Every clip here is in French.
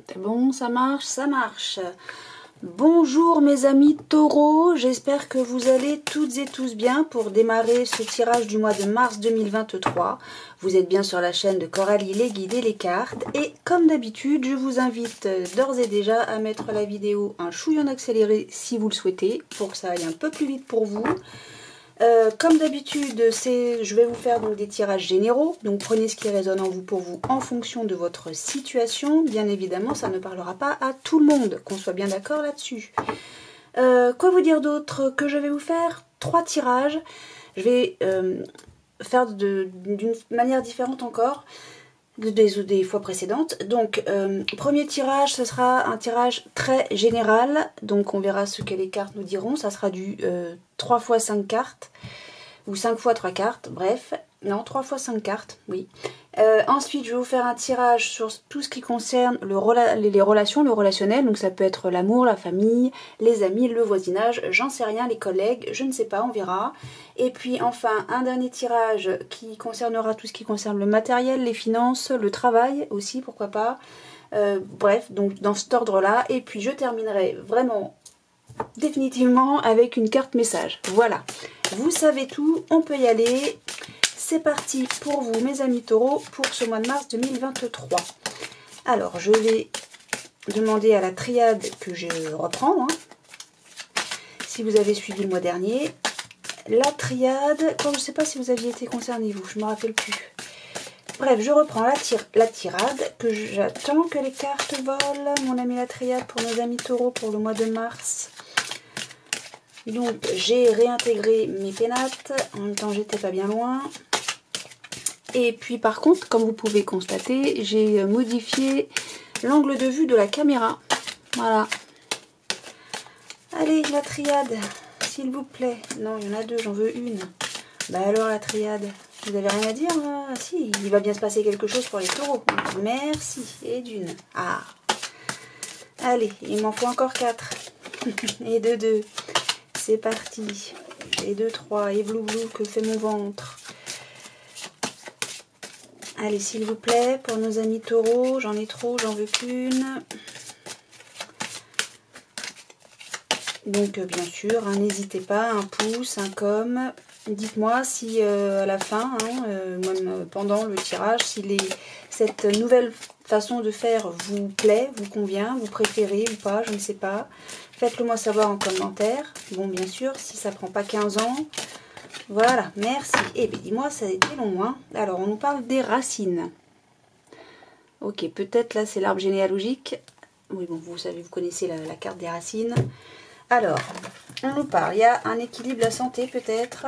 C'est bon, ça marche, ça marche. Bonjour mes amis taureaux, j'espère que vous allez toutes et tous bien pour démarrer ce tirage du mois de mars 2023. Vous êtes bien sur la chaîne de Coralie, les guides et les cartes. Et comme d'habitude, je vous invite d'ores et déjà à mettre la vidéo un chouïa en accéléré si vous le souhaitez, pour que ça aille un peu plus vite pour vous. Comme d'habitude, je vais vous faire donc des tirages généraux, donc prenez ce qui résonne en vous pour vous en fonction de votre situation. Bien évidemment, ça ne parlera pas à tout le monde, qu'on soit bien d'accord là-dessus. Quoi vous dire d'autre? Que je vais vous faire 3 tirages. Je vais faire d'une manière différente encore des fois précédentes. Donc, premier tirage, ce sera un tirage très général. Donc, on verra ce que les cartes nous diront. Ça sera du 3 x 5 cartes. Ou 5 x 3 cartes. Bref. Non, 3 x 5 cartes. Oui. Ensuite, je vais vous faire un tirage sur tout ce qui concerne les relations, le relationnel. Donc, ça peut être l'amour, la famille, les amis, le voisinage. J'en sais rien, les collègues. Je ne sais pas, on verra. Et puis, enfin, un dernier tirage qui concernera tout ce qui concerne le matériel, les finances, le travail aussi, pourquoi pas. Bref, donc dans cet ordre-là. Et puis, je terminerai vraiment définitivement avec une carte message. Voilà. Vous savez tout, on peut y aller. C'est parti pour vous, mes amis taureaux, pour ce mois de mars 2023. Alors, je vais demander à la triade que je reprends. Si vous avez suivi le mois dernier. La triade, je ne sais pas si vous aviez été concernés, vous, je ne me rappelle plus. Bref, je reprends la tirade, que j'attends que les cartes volent. Mon ami la triade pour nos amis taureaux pour le mois de mars. Donc, j'ai réintégré mes pénates. En même temps, j'étais pas bien loin. Et puis, par contre, comme vous pouvez constater, j'ai modifié l'angle de vue de la caméra. Voilà. Allez, la triade, s'il vous plaît. Non, il y en a deux, j'en veux une. Bah alors, la triade, vous avez rien à dire là? Si, il va bien se passer quelque chose pour les taureaux. Merci. Et d'une. Ah. Allez, il m'en faut encore 4. Et de 2. C'est parti. Et de 3. Et blou blou, que fait mon ventre? Allez, s'il vous plaît, pour nos amis taureaux, j'en ai trop, j'en veux qu'une. Donc, bien sûr, n'hésitez pas, un pouce, un com. Dites-moi si à la fin, même pendant le tirage, si cette nouvelle façon de faire vous plaît, vous convient, vous préférez ou pas, je ne sais pas. Faites-le moi savoir en commentaire. Bon, bien sûr, si ça prend pas 15 ans. Voilà, merci. Et bien, dis-moi, ça a été long, hein. Alors, on nous parle des racines. Ok, peut-être là, c'est l'arbre généalogique. Oui, bon, vous savez, vous connaissez la carte des racines. Alors, on nous parle, il y a un équilibre, la santé peut-être.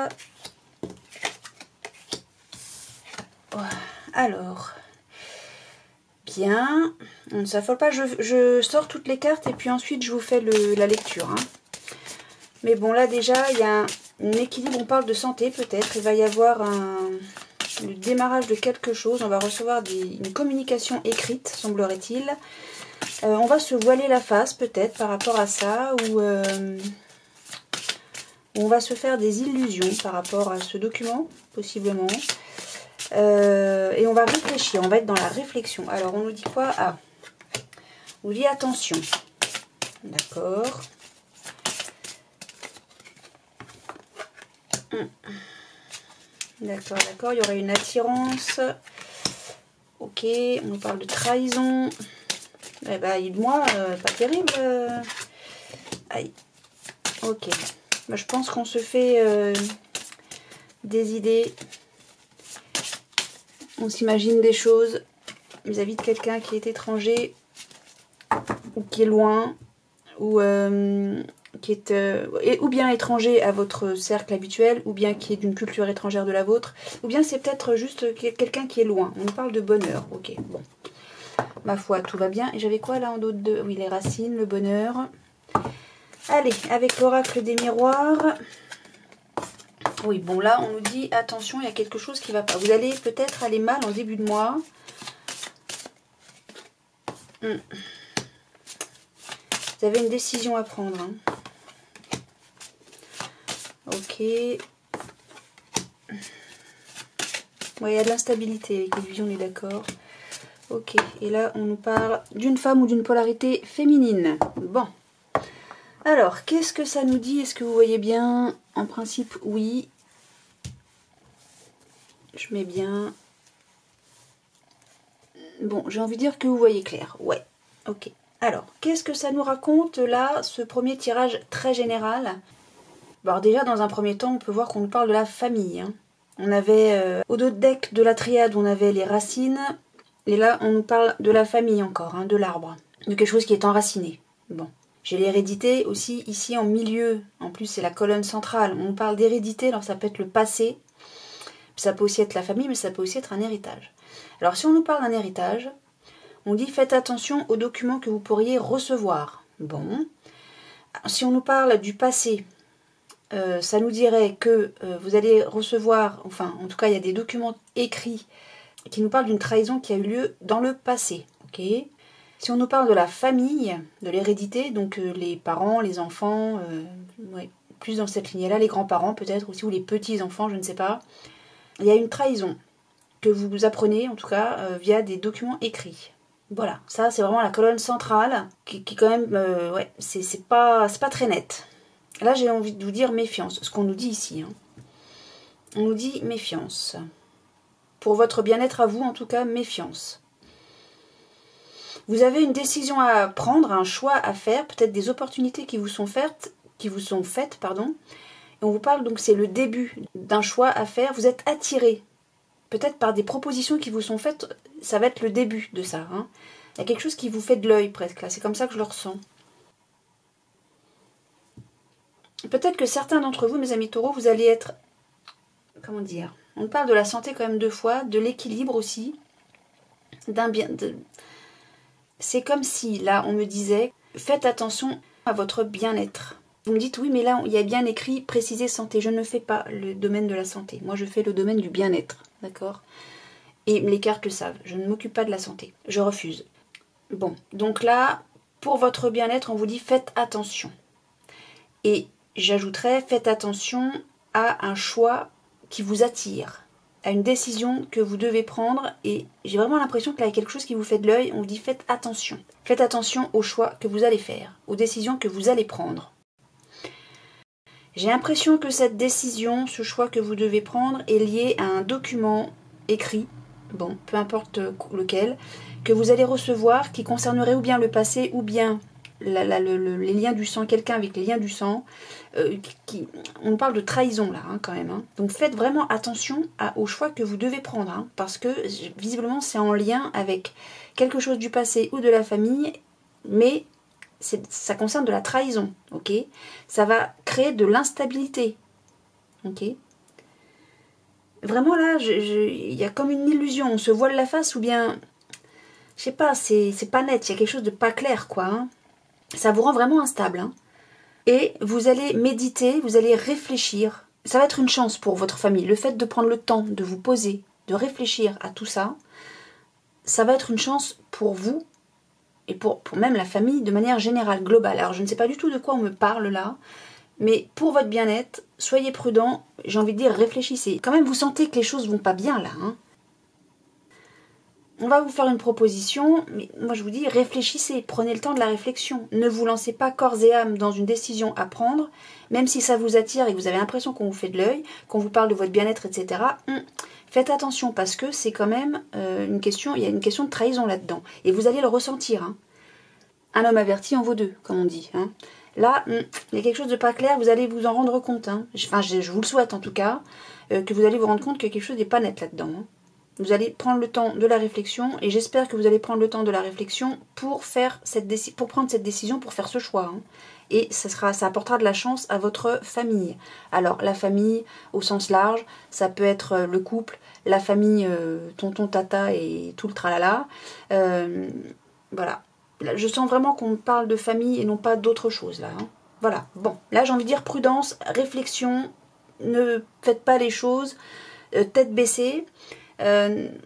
Alors, bien, on ne s'affole pas, je sors toutes les cartes et puis ensuite je vous fais la lecture. Mais bon, là déjà, il y a un équilibre, on parle de santé peut-être, il va y avoir le démarrage de quelque chose, on va recevoir une communication écrite, semblerait-il. On va se voiler la face peut-être par rapport à ça, ou on va se faire des illusions par rapport à ce document, possiblement. Et on va réfléchir, on va être dans la réflexion. Alors on nous dit quoi? Ah, on nous dit attention. D'accord. D'accord, d'accord, il y aurait une attirance. Ok, on nous parle de trahison. Eh ben, aide-moi, pas terrible. Aïe. Ok. Ben, je pense qu'on se fait des idées. On s'imagine des choses vis-à-vis de quelqu'un qui est étranger ou qui est loin ou qui est ou bien étranger à votre cercle habituel ou bien qui est d'une culture étrangère de la vôtre ou bien c'est peut-être juste quelqu'un qui est loin. On nous parle de bonheur. Ok, bon. Ma foi, tout va bien. Et j'avais quoi là en d'autres deux? Oui, les racines, le bonheur. Allez, avec l'oracle des miroirs. Oui, bon là, on nous dit, attention, il y a quelque chose qui ne va pas. Vous allez peut-être aller mal en début de mois. Vous avez une décision à prendre. Ok. Oui, il y a de l'instabilité avec l'illusion, on est d'accord. Ok, et là on nous parle d'une femme ou d'une polarité féminine. Bon. Alors, qu'est-ce que ça nous dit? Est-ce que vous voyez bien? En principe, oui. Je mets bien. Bon, j'ai envie de dire que vous voyez clair. Ouais, ok. Alors, qu'est-ce que ça nous raconte là, ce premier tirage très général? Alors déjà, dans un premier temps, on peut voir qu'on nous parle de la famille. Hein. On avait, au dos de deck de la triade, on avait les racines. Et là, on nous parle de la famille encore, hein, de l'arbre. De quelque chose qui est enraciné. Bon. J'ai l'hérédité aussi ici en milieu. En plus, c'est la colonne centrale. On parle d'hérédité, alors ça peut être le passé. Ça peut aussi être la famille, mais ça peut aussi être un héritage. Alors, si on nous parle d'un héritage, on dit faites attention aux documents que vous pourriez recevoir. Bon. Si on nous parle du passé, ça nous dirait que vous allez recevoir, enfin, en tout cas, il y a des documents écrits qui nous parlent d'une trahison qui a eu lieu dans le passé. Ok. Si on nous parle de la famille, de l'hérédité, donc les parents, les enfants, ouais, plus dans cette lignée-là, les grands-parents peut-être aussi, ou les petits-enfants, je ne sais pas, il y a une trahison que vous apprenez, en tout cas, via des documents écrits. Voilà, ça c'est vraiment la colonne centrale, qui quand même, ouais, c'est pas très net. Là j'ai envie de vous dire méfiance, ce qu'on nous dit ici. Hein. On nous dit méfiance. Pour votre bien-être à vous, en tout cas, méfiance. Vous avez une décision à prendre, un choix à faire, peut-être des opportunités qui vous sont faites, pardon. Et on vous parle donc, c'est le début d'un choix à faire. Vous êtes attiré, peut-être par des propositions qui vous sont faites. Ça va être le début de ça. Hein. Il y a quelque chose qui vous fait de l'œil presque là. C'est comme ça que je le ressens. Peut-être que certains d'entre vous, mes amis taureaux, vous allez être, comment dire, on parle de la santé quand même 2 fois, de l'équilibre aussi, d'un bien. C'est comme si, là, on me disait, faites attention à votre bien-être. Vous me dites, oui, mais là, il y a bien écrit, préciser santé. Je ne fais pas le domaine de la santé. Moi, je fais le domaine du bien-être, d'accord? Et les cartes le savent. Je ne m'occupe pas de la santé. Je refuse. Bon, donc là, pour votre bien-être, on vous dit, faites attention. Et j'ajouterais, faites attention à un choix qui vous attire, à une décision que vous devez prendre, et j'ai vraiment l'impression que là il y a quelque chose qui vous fait de l'œil, on vous dit faites attention. Faites attention aux choix que vous allez faire, aux décisions que vous allez prendre. J'ai l'impression que cette décision, ce choix que vous devez prendre est lié à un document écrit, bon, peu importe lequel, que vous allez recevoir, qui concernerait ou bien le passé ou bien les liens du sang, quelqu'un avec les liens du sang, on parle de trahison là hein, quand même. Hein. Donc faites vraiment attention aux choix que vous devez prendre, hein, parce que visiblement c'est en lien avec quelque chose du passé ou de la famille, mais ça concerne de la trahison, ok? Ça va créer de l'instabilité, ok? Vraiment là, il y a comme une illusion, on se voile la face ou bien, je sais pas, c'est pas net, il y a quelque chose de pas clair quoi, hein. Ça vous rend vraiment instable. Hein. Et vous allez méditer, vous allez réfléchir. Ça va être une chance pour votre famille. Le fait de prendre le temps de vous poser, de réfléchir à tout ça, ça va être une chance pour vous et pour même la famille de manière générale, globale. Alors je ne sais pas du tout de quoi on me parle là, mais pour votre bien-être, soyez prudents, j'ai envie de dire réfléchissez. Quand même vous sentez que les choses vont pas bien là. Hein. On va vous faire une proposition, mais moi je vous dis, réfléchissez, prenez le temps de la réflexion. Ne vous lancez pas corps et âme dans une décision à prendre, même si ça vous attire et que vous avez l'impression qu'on vous fait de l'œil, qu'on vous parle de votre bien-être, etc. Faites attention parce que c'est quand même une question, il y a une question de trahison là-dedans. Et vous allez le ressentir. Hein. Un homme averti en vaut 2, comme on dit. Hein. Là, il y a quelque chose de pas clair, vous allez vous en rendre compte. Hein. Enfin, je vous le souhaite en tout cas, que vous allez vous rendre compte que quelque chose n'est pas net là-dedans. Hein. Vous allez prendre le temps de la réflexion et j'espère que vous allez prendre le temps de la réflexion pour prendre cette décision, pour faire ce choix. Hein. Et ça apportera de la chance à votre famille. Alors la famille au sens large, ça peut être le couple, la famille tonton, tata et tout le tralala. Voilà. Là, je sens vraiment qu'on parle de famille et non pas d'autre chose là. Hein. Voilà. Bon, là j'ai envie de dire prudence, réflexion, ne faites pas les choses tête baissée.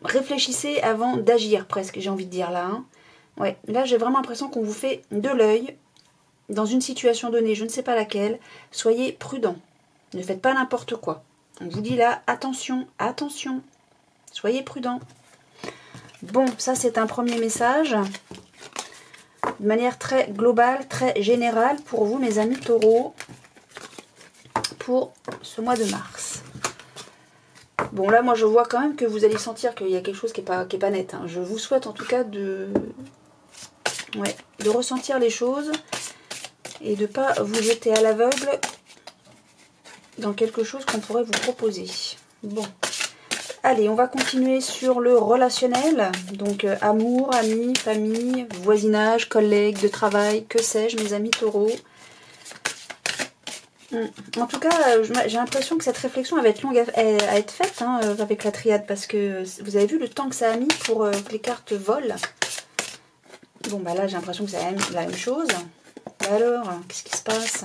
Réfléchissez avant d'agir presque, j'ai envie de dire là. Hein. Ouais, là j'ai vraiment l'impression qu'on vous fait de l'œil dans une situation donnée, je ne sais pas laquelle. Soyez prudent, ne faites pas n'importe quoi. On vous dit là, attention, attention, soyez prudent. Bon, ça c'est un premier message. De manière très globale, très générale pour vous, mes amis taureaux, pour ce mois de mars. Bon, là, moi, je vois quand même que vous allez sentir qu'il y a quelque chose qui est pas net. Hein. Je vous souhaite en tout cas de ressentir les choses et de ne pas vous jeter à l'aveugle dans quelque chose qu'on pourrait vous proposer. Bon. Allez, on va continuer sur le relationnel. Donc, amour, amis, famille, voisinage, collègues de travail, que sais-je, mes amis taureaux. En tout cas, j'ai l'impression que cette réflexion va être longue à être faite hein, avec la triade. Parce que vous avez vu le temps que ça a mis pour que les cartes volent. Bon, bah là, j'ai l'impression que c'est la même chose. Alors, qu'est-ce qui se passe ?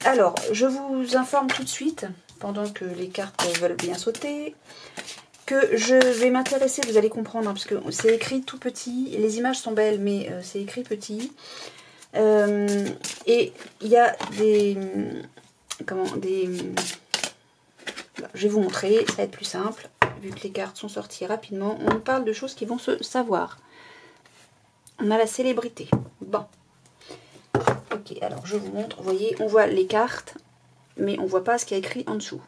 Alors, je vous informe tout de suite, pendant que les cartes veulent bien sauter, que je vais m'intéresser, vous allez comprendre, hein, parce que c'est écrit tout petit, les images sont belles, mais c'est écrit petit. Et il y a des... je vais vous montrer, ça va être plus simple, vu que les cartes sont sorties rapidement. On parle de choses qui vont se savoir. On a la célébrité. Bon. Ok, alors je vous montre. Vous voyez, on voit les cartes, mais on ne voit pas ce qu'il y a écrit en dessous.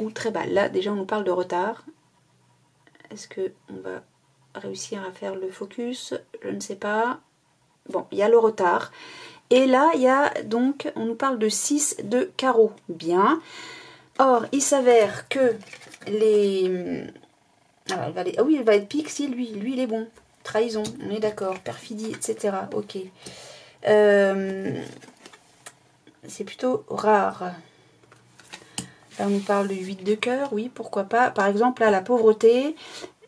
Ou très bas. Là, déjà, on nous parle de retard. Est-ce qu'on va réussir à faire le focus? Je ne sais pas. Bon, il y a le retard. Et là, il y a donc, on nous parle de 6 de carreau. Bien. Or, il s'avère que les... Alors, il va être pique si lui, il est bon. Trahison, on est d'accord. Perfidie, etc. Ok. C'est plutôt rare. Là, on nous parle de 8 de cœur, oui, pourquoi pas. Par exemple, là, la pauvreté,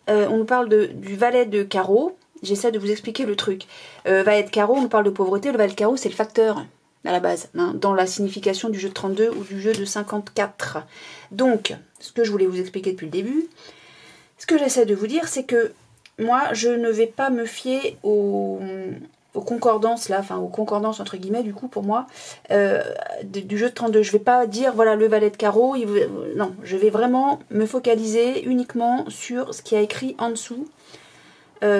on nous parle du valet de carreau. J'essaie de vous expliquer le truc. Valet de carreau, on nous parle de pauvreté. Le valet de carreau, c'est le facteur, à la base, hein, dans la signification du jeu de 32 ou du jeu de 54. Donc, ce que je voulais vous expliquer depuis le début, ce que j'essaie de vous dire, c'est que moi, je ne vais pas me fier aux concordances là, enfin aux concordances entre guillemets du coup pour moi du jeu de 32. Je vais pas dire voilà le valet de carreau, non, je vais vraiment me focaliser uniquement sur ce qui a écrit en dessous,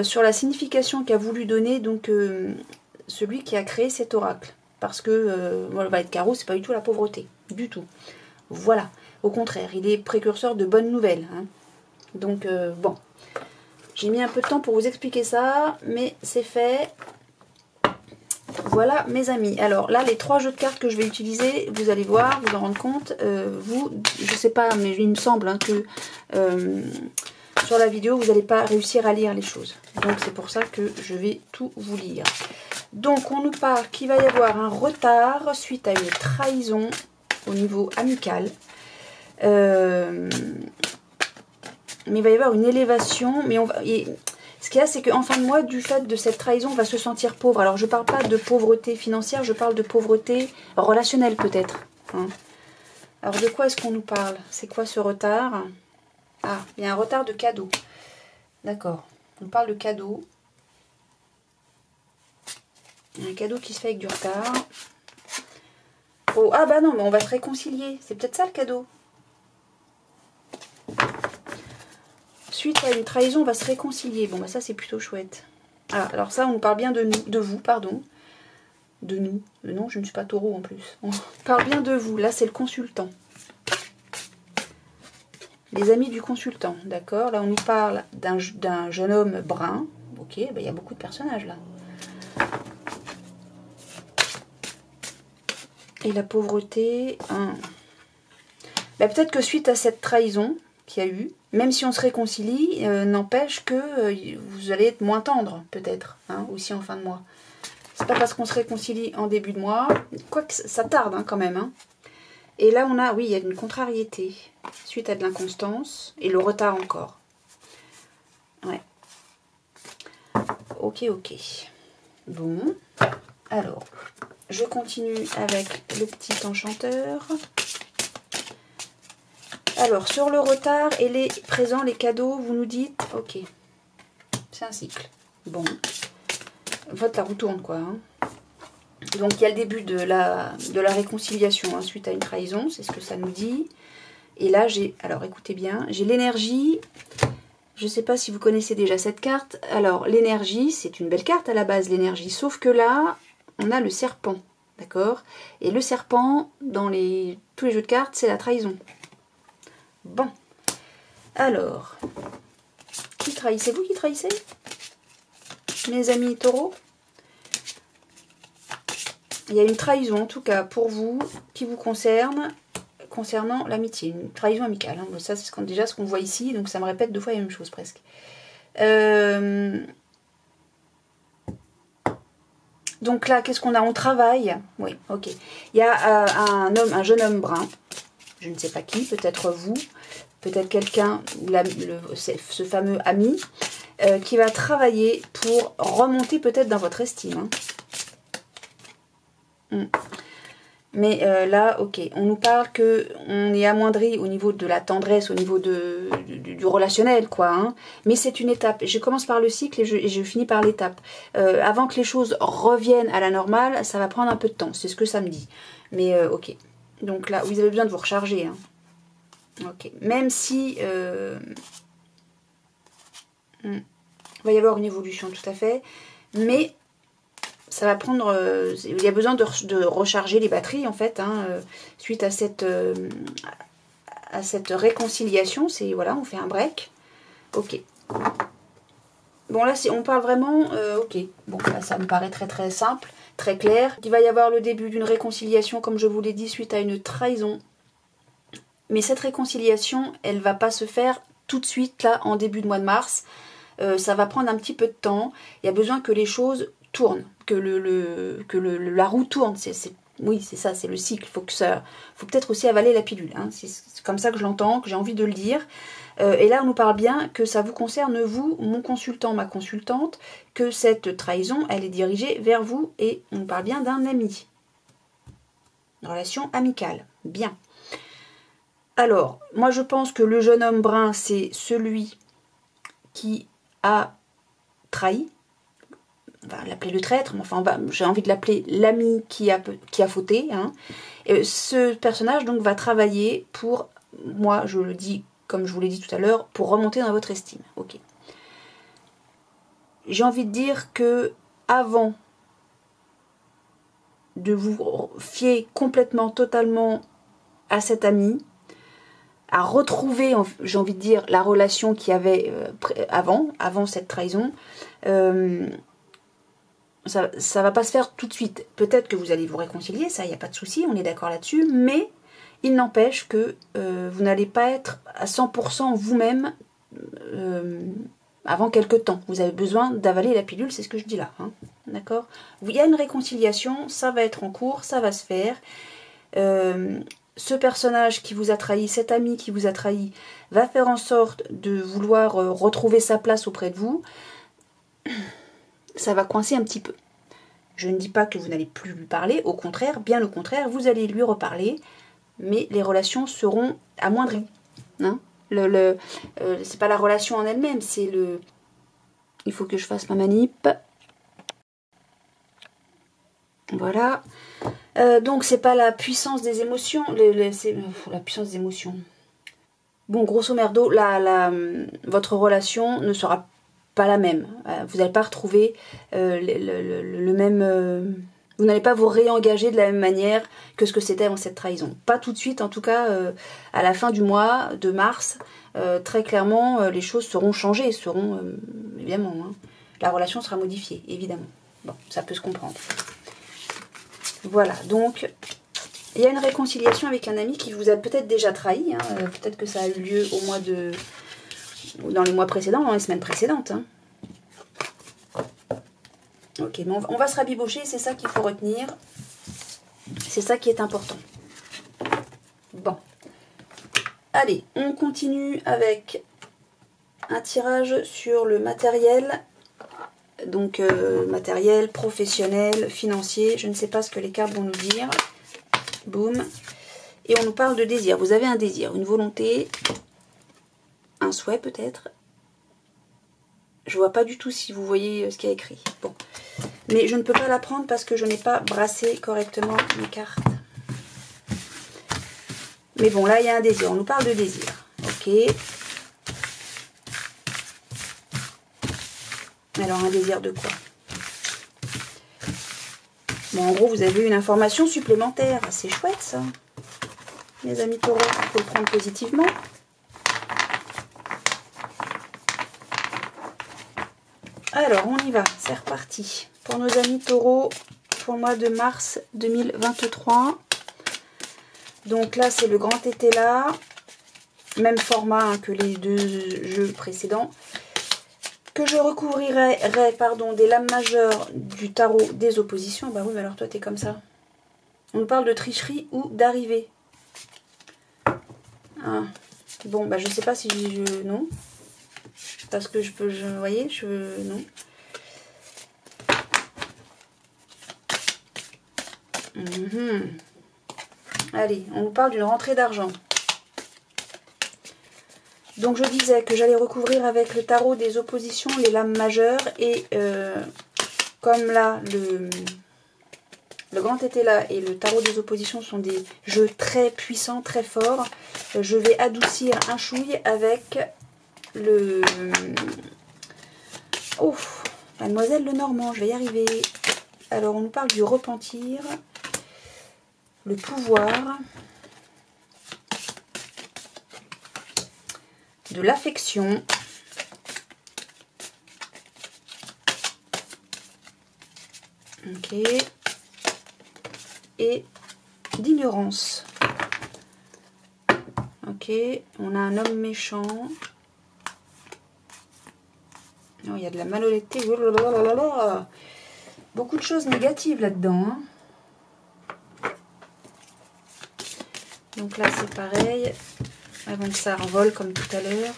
sur la signification qu'a voulu donner donc celui qui a créé cet oracle. Parce que le valet de carreau, c'est pas du tout la pauvreté, du tout. Voilà, au contraire, il est précurseur de bonnes nouvelles. Hein. Donc bon, j'ai mis un peu de temps pour vous expliquer ça, mais c'est fait. Voilà mes amis. Alors là, les 3 jeux de cartes que je vais utiliser, vous allez voir, vous en rendre compte. Je sais pas, mais il me semble hein, que sur la vidéo, vous n'allez pas réussir à lire les choses. Donc c'est pour ça que je vais tout vous lire. Donc on nous parle qu'il va y avoir un retard suite à une trahison au niveau amical. Mais il va y avoir une élévation. Mais ce qu'il y a, c'est qu'en fin de mois, du fait de cette trahison, on va se sentir pauvre. Alors je ne parle pas de pauvreté financière, je parle de pauvreté relationnelle peut-être. Hein. Alors de quoi est-ce qu'on nous parle? C'est quoi ce retard? Ah, il y a un retard de cadeau. D'accord. On parle de cadeau. Il y a un cadeau qui se fait avec du retard. Oh, ah bah non, mais on va se réconcilier. C'est peut-être ça le cadeau. Suite à une trahison, on va se réconcilier. Bon, bah ça, c'est plutôt chouette. Ah, alors ça, on parle bien de nous, de vous, pardon. De nous. Non, je ne suis pas taureau en plus. On parle bien de vous. Là, c'est le consultant. Les amis du consultant, d'accord. Là, on nous parle d'un jeune homme brun. Ok, bah, il y a beaucoup de personnages là. Et la pauvreté. Hein. Bah, peut-être que suite à cette trahison qu'il y a eu, même si on se réconcilie, n'empêche que vous allez être moins tendre, peut-être, hein, aussi en fin de mois. C'est pas parce qu'on se réconcilie en début de mois, quoique ça tarde hein, quand même. Hein. Et là, on a, oui, il y a une contrariété suite à de l'inconstance et le retard encore. Ouais. Ok, ok. Bon. Alors, je continue avec le petit enchanteur. Alors, sur le retard et les présents, les cadeaux, vous nous dites, ok, c'est un cycle. Bon. En fait, la roue tourne, quoi. Hein. Donc, il y a le début de la réconciliation hein, suite à une trahison, c'est ce que ça nous dit. Et là, j'ai, alors écoutez bien, j'ai l'énergie. Je ne sais pas si vous connaissez déjà cette carte. Alors, l'énergie, c'est une belle carte à la base, l'énergie. Sauf que là, on a le serpent, d'accord? Et le serpent, dans tous les jeux de cartes, c'est la trahison. Bon. Alors, qui trahit? C'est vous qui trahissez? Mes amis taureaux? Il y a une trahison, en tout cas, pour vous, qui vous concerne, concernant l'amitié. Une trahison amicale. Hein. Ça, c'est déjà ce qu'on voit ici, donc ça me répète 2 fois la même chose, presque. Donc là, qu'est-ce qu'on a? On travaille. Oui, ok. Il y a un jeune homme brun, je ne sais pas qui, peut-être vous, peut-être quelqu'un, ce fameux ami, qui va travailler pour remonter peut-être dans votre estime. Hein. Mais là, ok, on nous parle qu'on est amoindri au niveau de la tendresse, au niveau du relationnel, quoi. Hein. Mais c'est une étape. Je commence par le cycle et je finis par l'étape. Avant que les choses reviennent à la normale, ça va prendre un peu de temps. C'est ce que ça me dit. Mais ok. Donc là, vous avez besoin de vous recharger. Hein. Ok. Même si... il va y avoir une évolution, tout à fait. Mais... ça va prendre... il y a besoin de recharger les batteries, en fait, hein, suite à cette réconciliation. C'est voilà, on fait un break. Ok. Bon, là, on parle vraiment... ok. Bon, là, ça me paraît très, très simple, très clair. Il va y avoir le début d'une réconciliation, comme je vous l'ai dit, suite à une trahison. Mais cette réconciliation, elle va pas se faire tout de suite, là, en début de mois de mars. Ça va prendre un petit peu de temps. Il y a besoin que les choses... tourne, que la roue tourne, oui c'est ça, c'est le cycle, faut peut-être aussi avaler la pilule, hein. C'est comme ça que je l'entends, que j'ai envie de le dire, et là on nous parle bien que ça vous concerne vous, mon consultant, ma consultante, que cette trahison elle est dirigée vers vous et on nous parle bien d'un ami, une relation amicale, bien. Alors, moi je pense que le jeune homme brun c'est celui qui a trahi, on va l'appeler le traître, mais enfin j'ai envie de l'appeler l'ami qui a fauté. Hein. Et ce personnage donc va travailler pour, moi je le dis comme je vous l'ai dit tout à l'heure, pour remonter dans votre estime. Ok. J'ai envie de dire que avant de vous fier complètement, totalement à cet ami, à retrouver, j'ai envie de dire, la relation qu'il y avait avant cette trahison, ça va pas se faire tout de suite. Peut-être que vous allez vous réconcilier, ça, il n'y a pas de souci, on est d'accord là-dessus, mais il n'empêche que vous n'allez pas être à 100% vous-même avant quelques temps. Vous avez besoin d'avaler la pilule, c'est ce que je dis là. Hein, d'accord ? Il y a une réconciliation, ça va être en cours, ça va se faire. Ce personnage qui vous a trahi, cet ami qui vous a trahi, va faire en sorte de vouloir retrouver sa place auprès de vous. Ça va coincer un petit peu. Je ne dis pas que vous n'allez plus lui parler, au contraire, bien au contraire, vous allez lui reparler, mais les relations seront amoindries. Hein, c'est pas la relation en elle-même, c'est le... Il faut que je fasse ma manip. Voilà. Donc c'est pas la puissance des émotions, c'est la puissance des émotions. Bon, grosso merdo, votre relation ne sera pas la même. Vous n'allez pas retrouver le même... vous n'allez pas vous réengager de la même manière que ce que c'était avant cette trahison. Pas tout de suite, en tout cas, à la fin du mois de mars, très clairement, les choses seront changées, évidemment. Hein. La relation sera modifiée, évidemment. Bon, ça peut se comprendre. Voilà, donc... il y a une réconciliation avec un ami qui vous a peut-être déjà trahi. Hein. Peut-être que ça a eu lieu dans les mois précédents, dans les semaines précédentes. Hein. Ok, mais on va se rabibocher, c'est ça qu'il faut retenir. C'est ça qui est important. Bon. Allez, on continue avec un tirage sur le matériel. Donc, matériel, professionnel, financier. Je ne sais pas ce que les cartes vont nous dire. Boum. Et on nous parle de désir. Vous avez un désir, une volonté, un souhait peut-être. Je vois pas du tout si vous voyez ce qu'il y a écrit. Bon. Mais je ne peux pas la prendre parce que je n'ai pas brassé correctement mes cartes. Mais bon, là, il y a un désir. On nous parle de désir. Ok. Alors, un désir de quoi? Bon, en gros, vous avez une information supplémentaire. C'est chouette, ça. Mes amis taureaux, il faut le prendre positivement. Alors, on y va. C'est reparti. Pour nos amis taureaux, pour le mois de mars 2023. Donc là, c'est le grand été là. Même format hein, que les deux jeux précédents. Que je recouvrirai des lames majeures du tarot des oppositions. Bah oui, mais alors toi, t'es comme ça. On nous parle de tricherie ou d'arrivée. Ah. Bon, bah je sais pas si je... Non. Parce que je peux... Vous voyez, non. Allez, on nous parle d'une rentrée d'argent. Donc je disais que j'allais recouvrir avec le tarot des oppositions les lames majeures. Et comme là, le grand été là et le tarot des oppositions sont des jeux très puissants, très forts, je vais adoucir un chouille avec le... Oh, Mademoiselle Lenormand, je vais y arriver. Alors on nous parle du repentir, le pouvoir, de l'affection, ok, et d'ignorance. Ok, on a un homme méchant. Oh, il y a de la malhonnêteté. Oh là là là là là. Beaucoup de choses négatives là-dedans. Hein. Donc là, c'est pareil. Avant que ça envole comme tout à l'heure.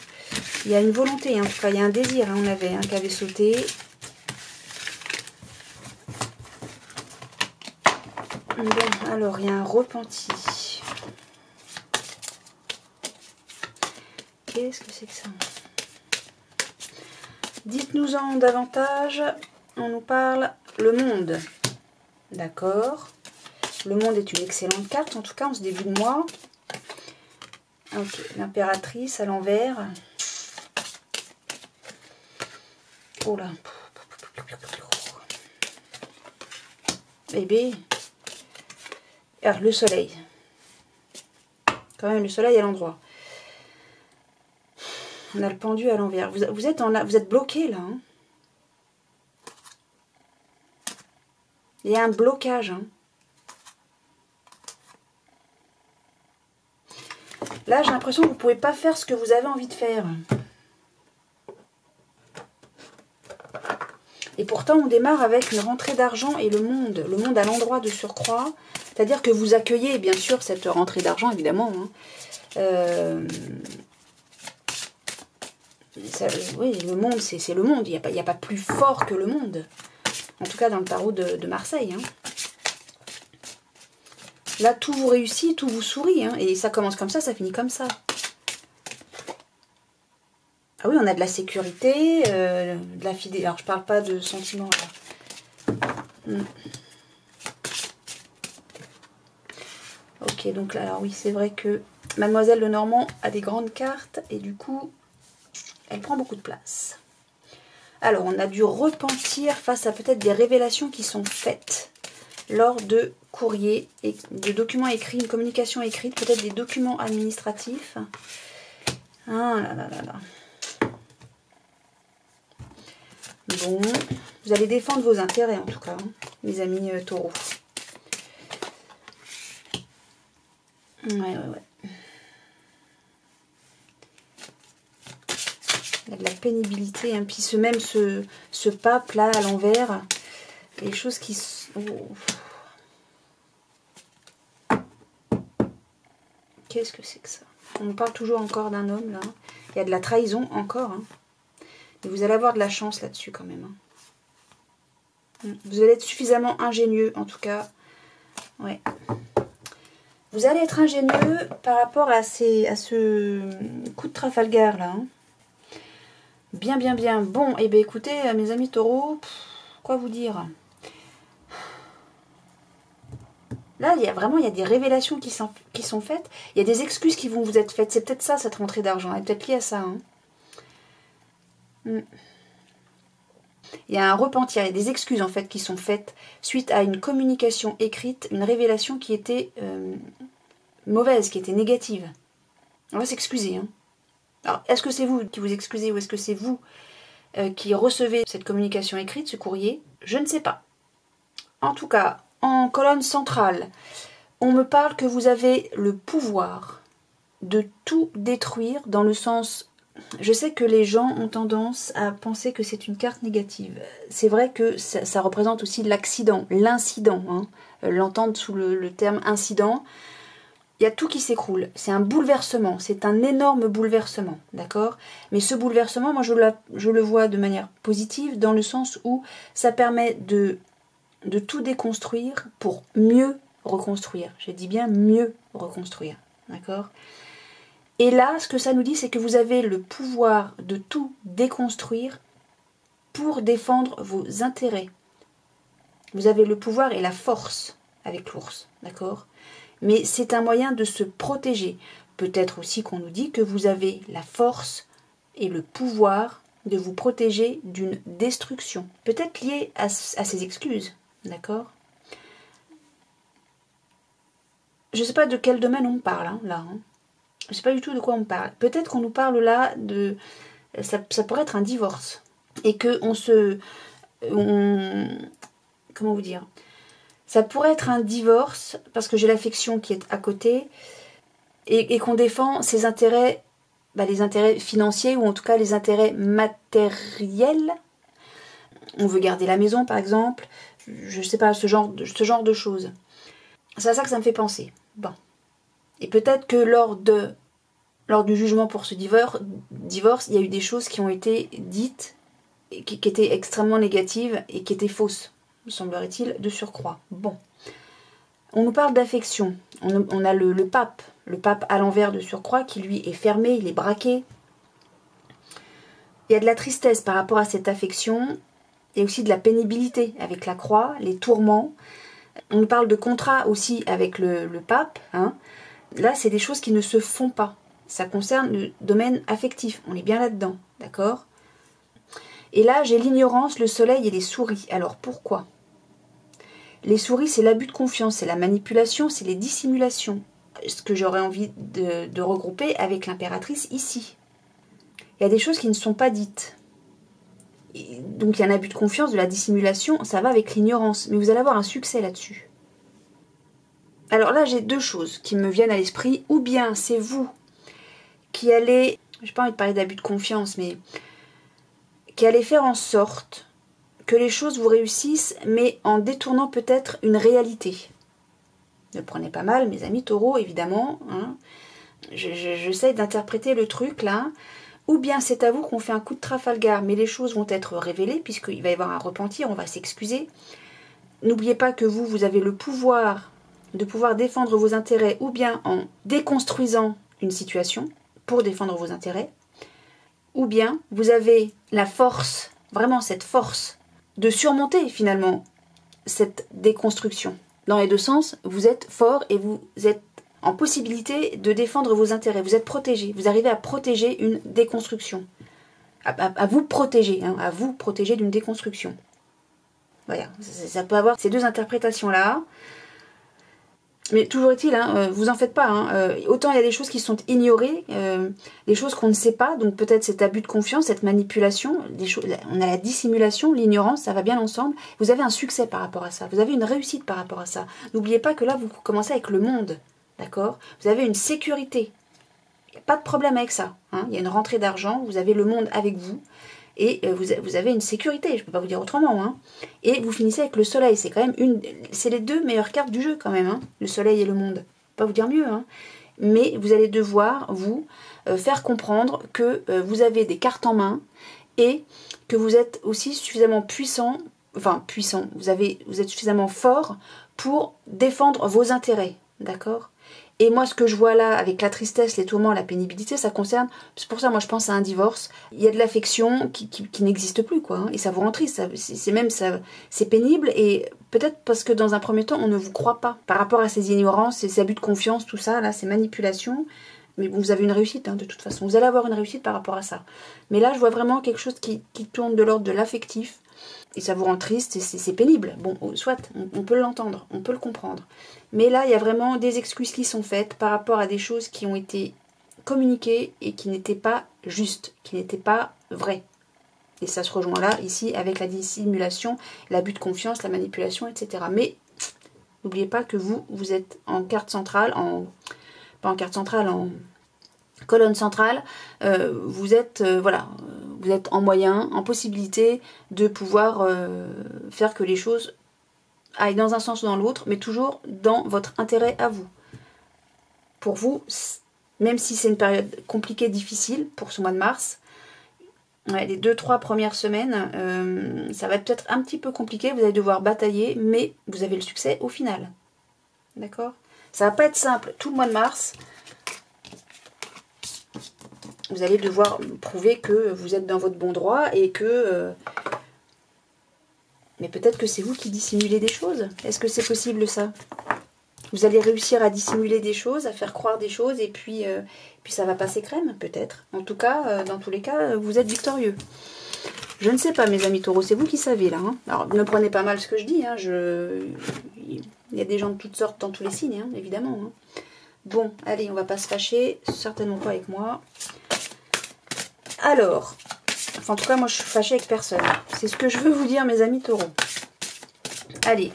Il y a une volonté, en tout cas, il y a un désir. Hein, on avait qui avait sauté. Bon, alors, il y a un repenti. Qu'est-ce que c'est que ça? Dites-nous-en davantage. On nous parle le monde. D'accord. Le monde est une excellente carte, en tout cas, en ce début de mois. Ok, l'impératrice à l'envers. Oh là. Bébé. Alors, le soleil. Quand même, le soleil à l'endroit. On a le pendu à l'envers. Vous êtes bloqué là. Hein. Il y a un blocage. Hein. Là, j'ai l'impression que vous ne pouvez pas faire ce que vous avez envie de faire. Et pourtant, on démarre avec une rentrée d'argent et le monde. Le monde à l'endroit de surcroît. C'est-à-dire que vous accueillez, bien sûr, cette rentrée d'argent, évidemment. Hein. Oui, le monde, c'est le monde. Il n'y a pas plus fort que le monde. En tout cas, dans le tarot de Marseille. Hein. Là, tout vous réussit, tout vous sourit. Hein. Et ça commence comme ça finit comme ça. Ah oui, on a de la sécurité, de la fidélité. Alors, je parle pas de sentiments. Ok, donc là, alors oui, c'est vrai que Mademoiselle Lenormand a des grandes cartes. Et du coup... elle prend beaucoup de place. Alors, on a dû repentir face à peut-être des révélations qui sont faites lors de courriers, et de documents écrits, une communication écrite, peut-être des documents administratifs. Ah là là là là. Bon, vous allez défendre vos intérêts en tout cas, hein, mes amis taureaux. Ouais. Il y a de la pénibilité, hein. Puis ce pape là à l'envers, les choses qui... Oh. Qu'est-ce que c'est que ça? On nous parle toujours encore d'un homme là. Il y a de la trahison encore. Hein. Et vous allez avoir de la chance là-dessus quand même. Hein. Vous allez être suffisamment ingénieux en tout cas. Ouais. Vous allez être ingénieux par rapport à ce coup de Trafalgar là. Hein. Bien. Bon, et bien écoutez, mes amis taureaux, quoi vous dire? Là, il y a des révélations qui sont faites. Il y a des excuses qui vont vous être faites. C'est peut-être ça, cette rentrée d'argent. Elle est peut-être liée à ça. Hein. Il y a un repentir, il y a des excuses en fait qui sont faites suite à une communication écrite, une révélation qui était mauvaise, qui était négative. On va s'excuser. Hein. Alors, est-ce que c'est vous qui vous excusez ou est-ce que c'est vous qui recevez cette communication écrite, ce courrier? Je ne sais pas. En tout cas, en colonne centrale, on me parle que vous avez le pouvoir de tout détruire dans le sens... Je sais que les gens ont tendance à penser que c'est une carte négative. C'est vrai que ça représente aussi l'accident, l'incident. Hein. L'entendre sous le terme incident. Il y a tout qui s'écroule. C'est un bouleversement. C'est un énorme bouleversement. D'accord? Mais ce bouleversement, moi je le vois de manière positive dans le sens où ça permet de tout déconstruire pour mieux reconstruire. Je dis bien mieux reconstruire. D'accord? Et là, ce que ça nous dit, c'est que vous avez le pouvoir de tout déconstruire pour défendre vos intérêts. Vous avez le pouvoir et la force avec l'ours, d'accord? Mais c'est un moyen de se protéger. Peut-être aussi qu'on nous dit que vous avez la force et le pouvoir de vous protéger d'une destruction. Peut-être liée à ces excuses, d'accord? Je ne sais pas de quel domaine on parle, hein, là, hein. Je ne sais pas du tout de quoi on parle. Peut-être qu'on nous parle là de... Ça pourrait être un divorce. Et que comment vous dire? Ça pourrait être un divorce, parce que j'ai l'affection qui est à côté, et qu'on défend ses intérêts, les intérêts financiers, ou en tout cas les intérêts matériels. On veut garder la maison, par exemple. Je ne sais pas, ce genre de choses. C'est à ça que ça me fait penser. Bon. Et peut-être que lors du jugement pour ce divorce, il y a eu des choses qui ont été dites, qui étaient extrêmement négatives et qui étaient fausses, me semblerait-il, de surcroît. Bon. On nous parle d'affection. On a le pape à l'envers de surcroît, qui lui est fermé, il est braqué. Il y a de la tristesse par rapport à cette affection, et aussi de la pénibilité avec la croix, les tourments. On nous parle de contrat aussi avec le pape, hein. Là, c'est des choses qui ne se font pas. Ça concerne le domaine affectif. On est bien là-dedans, d'accord? Et là, j'ai l'ignorance, le soleil et les souris. Alors, pourquoi? Les souris, c'est l'abus de confiance, c'est la manipulation, c'est les dissimulations. Ce que j'aurais envie de regrouper avec l'impératrice ici. Il y a des choses qui ne sont pas dites. Et donc, il y a un abus de confiance, de la dissimulation, ça va avec l'ignorance. Mais vous allez avoir un succès là-dessus. Alors là, j'ai deux choses qui me viennent à l'esprit. Ou bien c'est vous qui allez, j'ai pas envie de parler d'abus de confiance, mais qui allez faire en sorte que les choses vous réussissent, mais en détournant peut-être une réalité. Ne prenez pas mal, mes amis taureaux, évidemment. Hein. J'essaie d'interpréter le truc là. Ou bien c'est à vous qu'on fait un coup de Trafalgar, mais les choses vont être révélées, puisqu'il va y avoir un repentir, on va s'excuser. N'oubliez pas que vous avez le pouvoir de pouvoir défendre vos intérêts, ou bien en déconstruisant une situation pour défendre vos intérêts, ou bien vous avez la force, vraiment cette force, de surmonter finalement cette déconstruction. Dans les deux sens, vous êtes fort et vous êtes en possibilité de défendre vos intérêts. Vous êtes protégé, vous arrivez à protéger une déconstruction. À vous protéger, hein, à vous protéger d'une déconstruction. Voilà, ça peut avoir ces deux interprétations-là. Mais toujours est-il, hein, vous en faites pas. Hein, autant il y a des choses qui sont ignorées, des choses qu'on ne sait pas, donc peut-être cet abus de confiance, cette manipulation, on a la dissimulation, l'ignorance, ça va bien ensemble. Vous avez un succès par rapport à ça, vous avez une réussite par rapport à ça. N'oubliez pas que là, vous commencez avec le monde, d'accord? Vous avez une sécurité, il n'y a pas de problème avec ça. Hein, il y a une rentrée d'argent, vous avez le monde avec vous. Et vous avez une sécurité, je ne peux pas vous dire autrement. Hein. Et vous finissez avec le soleil, c'est quand même c'est les deux meilleures cartes du jeu quand même, hein, le soleil et le monde. Je ne peux pas vous dire mieux. Hein. Mais vous allez devoir, vous, faire comprendre que vous avez des cartes en main et que vous êtes aussi suffisamment puissant, vous êtes suffisamment fort pour défendre vos intérêts, d'accord ? Et moi, ce que je vois là, avec la tristesse, les tourments, la pénibilité, ça concerne... C'est pour ça, moi, je pense à un divorce. Il y a de l'affection qui n'existe plus, quoi. Hein, et ça vous rend triste. C'est pénible. Et peut-être parce que dans un premier temps, on ne vous croit pas. Par rapport à ces ignorances, ces abus de confiance, tout ça, là, ces manipulations. Mais bon, vous avez une réussite, hein, de toute façon. Vous allez avoir une réussite par rapport à ça. Mais là, je vois vraiment quelque chose qui tourne de l'ordre de l'affectif. Et ça vous rend triste, et c'est pénible. Bon, soit, on peut l'entendre, on peut le comprendre. Mais là, il y a vraiment des excuses qui sont faites par rapport à des choses qui ont été communiquées et qui n'étaient pas justes, qui n'étaient pas vraies. Et ça se rejoint là, ici, avec la dissimulation, l'abus de confiance, la manipulation, etc. Mais n'oubliez pas que vous êtes en carte centrale, pas en carte centrale, en colonne centrale, vous êtes voilà, vous êtes en moyen, en possibilité de pouvoir faire que les choses aillent dans un sens ou dans l'autre, mais toujours dans votre intérêt à vous. Pour vous, même si c'est une période compliquée, difficile pour ce mois de mars, ouais, les 2-3 premières semaines, ça va être peut-être un petit peu compliqué, vous allez devoir batailler, mais vous avez le succès au final. D'accord ? Ça va pas être simple tout le mois de mars. Vous allez devoir prouver que vous êtes dans votre bon droit et que... mais peut-être que c'est vous qui dissimulez des choses. Est-ce que c'est possible ça? Vous allez réussir à dissimuler des choses, à faire croire des choses et puis ça va passer crème, peut-être. En tout cas, dans tous les cas, vous êtes victorieux. Je ne sais pas, mes amis taureaux, c'est vous qui savez là. Hein. Alors, ne prenez pas mal ce que je dis. Hein. Il y a des gens de toutes sortes dans tous les signes, hein, évidemment. Hein. Bon, allez, on va pas se fâcher. Certainement pas avec moi. Alors, enfin, en tout cas, moi, je suis fâchée avec personne. C'est ce que je veux vous dire, mes amis taureaux. Allez,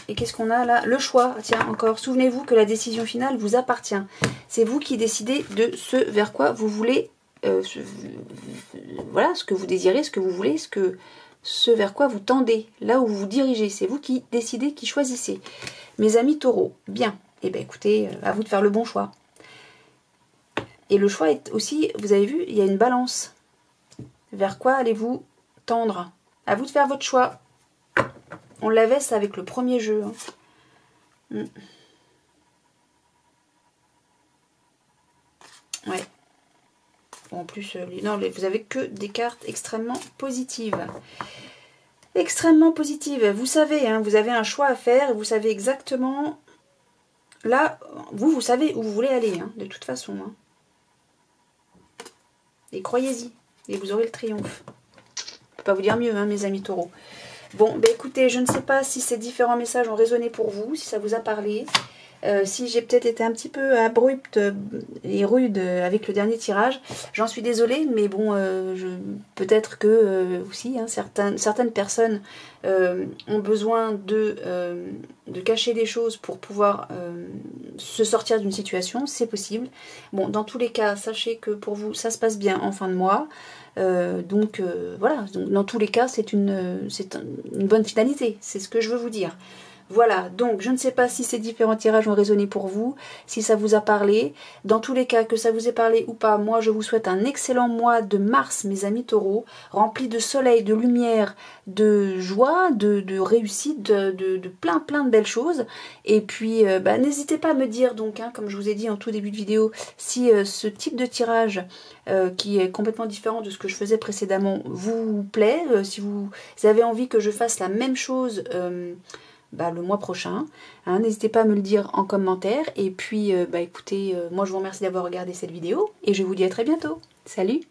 et qu'est-ce qu'on a là? Le choix, tiens, encore. Souvenez-vous que la décision finale vous appartient. C'est vous qui décidez de ce vers quoi vous voulez... voilà, ce que vous désirez, ce que vous voulez, ce vers quoi vous tendez, là où vous vous dirigez. C'est vous qui décidez, qui choisissez. Mes amis taureaux, bien. Eh bien, écoutez, à vous de faire le bon choix. Et le choix est aussi, vous avez vu, il y a une balance. Vers quoi allez-vous tendre? À vous de faire votre choix. On l'avait, ça, avec le premier jeu. Hein. Ouais. Bon, en plus, non, vous avez que des cartes extrêmement positives. Extrêmement positives. Vous savez, hein, vous avez un choix à faire. Vous savez exactement... Là, vous savez où vous voulez aller, hein, de toute façon. Hein. Et croyez-y. Et vous aurez le triomphe. Je ne peux pas vous dire mieux, hein, mes amis taureaux. Bon, ben écoutez, je ne sais pas si ces différents messages ont résonné pour vous, si ça vous a parlé. Si j'ai peut-être été un petit peu abrupte et rude avec le dernier tirage, j'en suis désolée, mais bon, peut-être que aussi, hein, certaines personnes ont besoin de cacher des choses pour pouvoir se sortir d'une situation, c'est possible. Bon, dans tous les cas, sachez que pour vous, ça se passe bien en fin de mois. Donc voilà, donc, dans tous les cas, c'est une bonne finalité, c'est ce que je veux vous dire. Voilà, donc je ne sais pas si ces différents tirages ont résonné pour vous, si ça vous a parlé. Dans tous les cas, que ça vous ait parlé ou pas, moi je vous souhaite un excellent mois de mars, mes amis taureaux, rempli de soleil, de lumière, de joie, de réussite, de plein de belles choses. Et puis, n'hésitez pas à me dire, donc, hein, comme je vous ai dit en tout début de vidéo, si ce type de tirage, qui est complètement différent de ce que je faisais précédemment, vous plaît, si vous avez envie que je fasse la même chose... le mois prochain. Hein, n'hésitez pas à me le dire en commentaire. Et puis, écoutez, moi je vous remercie d'avoir regardé cette vidéo. Et je vous dis à très bientôt. Salut!